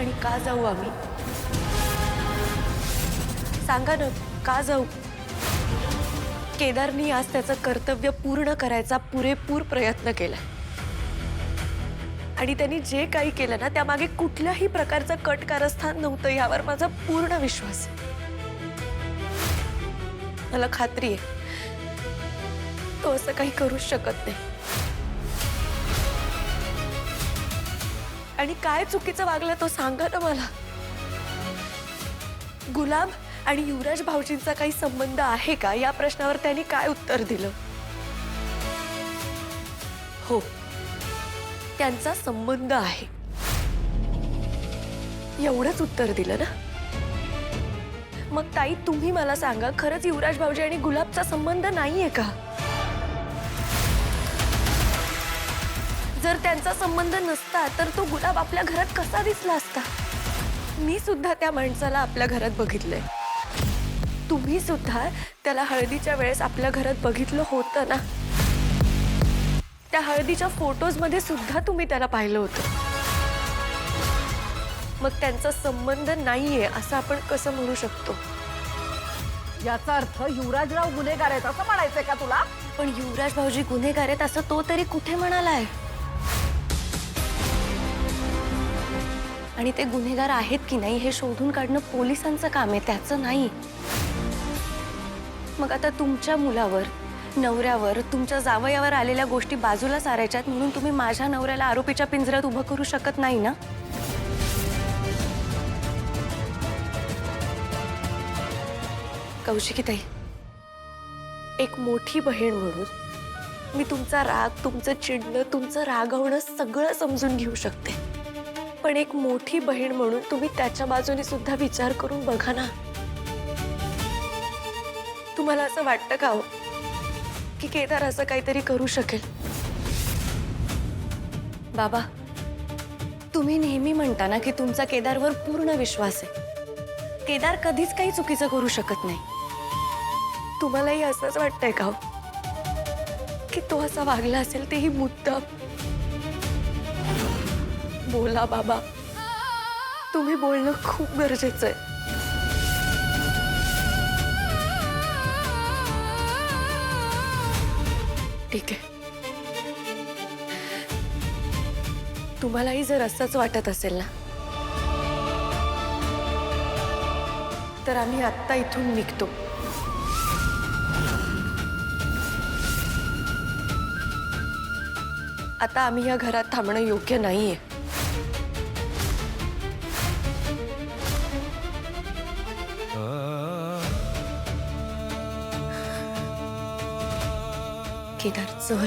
आणि का जाऊ आम्ही? सांगा ना, का जाऊ? केदारनी आज त्याचं कर्तव्य पूर्ण करायचा पुरेपूर प्रयत्न केलाय आणि त्यांनी जे काही केलं ना त्यामागे कुठल्याही प्रकारचं कट कारस्थान नव्हतं, यावर माझा पूर्ण विश्वास आहे. मला खात्री आहे तो असं काही करूच शकत नाही. आणि काय चुकीचं वागलं तो सांगा ना मला. गुलाब आणि युवराज भाऊजींचा काही संबंध आहे का, या प्रश्नावर त्यांनी काय उत्तर दिलं? हो, त्यांचा संबंध आहे, एवढंच उत्तर दिलं ना. मग ताई तुम्ही मला सांगा, खरंच युवराज भाऊजी आणि गुलाबचा संबंध नाहीये का? जर त्यांचा संबंध नसता तर तो गुलाब आपल्या घरात कसा दिसला असता? मी सुद्धा त्या माणसाला आपल्या घरात बघितलंय. तुम्ही सुद्धा त्याला हळदीच्या वेळेस आपल्या घरात बघितलं होतं ना. त्या हळदीच्या फोटोज मध्ये सुद्धा तुम्ही त्याला पाहिलं होतं. मग त्यांचा संबंध नाहीये असं आपण कसं म्हणू शकतो? याचा अर्थ युवराजराव गुन्हेगार आहेत असं म्हणायचंय का तुला? पण युवराज भाऊजी गुन्हेगार आहेत असं तो तरी कुठे म्हणालाय? आणि ते गुन्हेगार आहेत की नाही हे शोधून काढणं पोलिसांचं काम आहे, त्याचं नाही. मग आता तुमच्या मुलावर, नवऱ्यावर, तुमच्या जावयावर आलेल्या गोष्टी बाजूला सारायच्यात म्हणून तुम्ही माझ्या नवऱ्याला आरोपीच्या पिंजऱ्यात उभं करू शकत नाही ना. कौशिकीताई, एक मोठी बहीण म्हणून मी तुमचा राग, तुमचं चिडणं, तुमचं रागवणं सगळं समजून घेऊ शकते. पण एक मोठी बहीण म्हणून तुम्ही त्याच्या बाजूने सुद्धा विचार करून बघा ना. तुम्हाला असं वाटतं का हो की केदार असं काहीतरी करू शकेल? बाबा, तुम्ही नेहमी म्हणता ना की तुमचा केदारवर पूर्ण विश्वास आहे. केदार कधीच काही चुकीचं करू शकत नाही. तुम्हालाही असंच वाटतंय का हो की तो असा वागला असेल तेही मुद्दाम? बोला बाबा, तुम्ही बोलणं खूप गरजेचं आहे. ठीक आहे, तुम्हालाही जर असंच वाटत असेल ना तर आम्ही आत्ता इथून निघतो. आता आम्ही या घरात थांबणं योग्य नाहीये. केदार चल.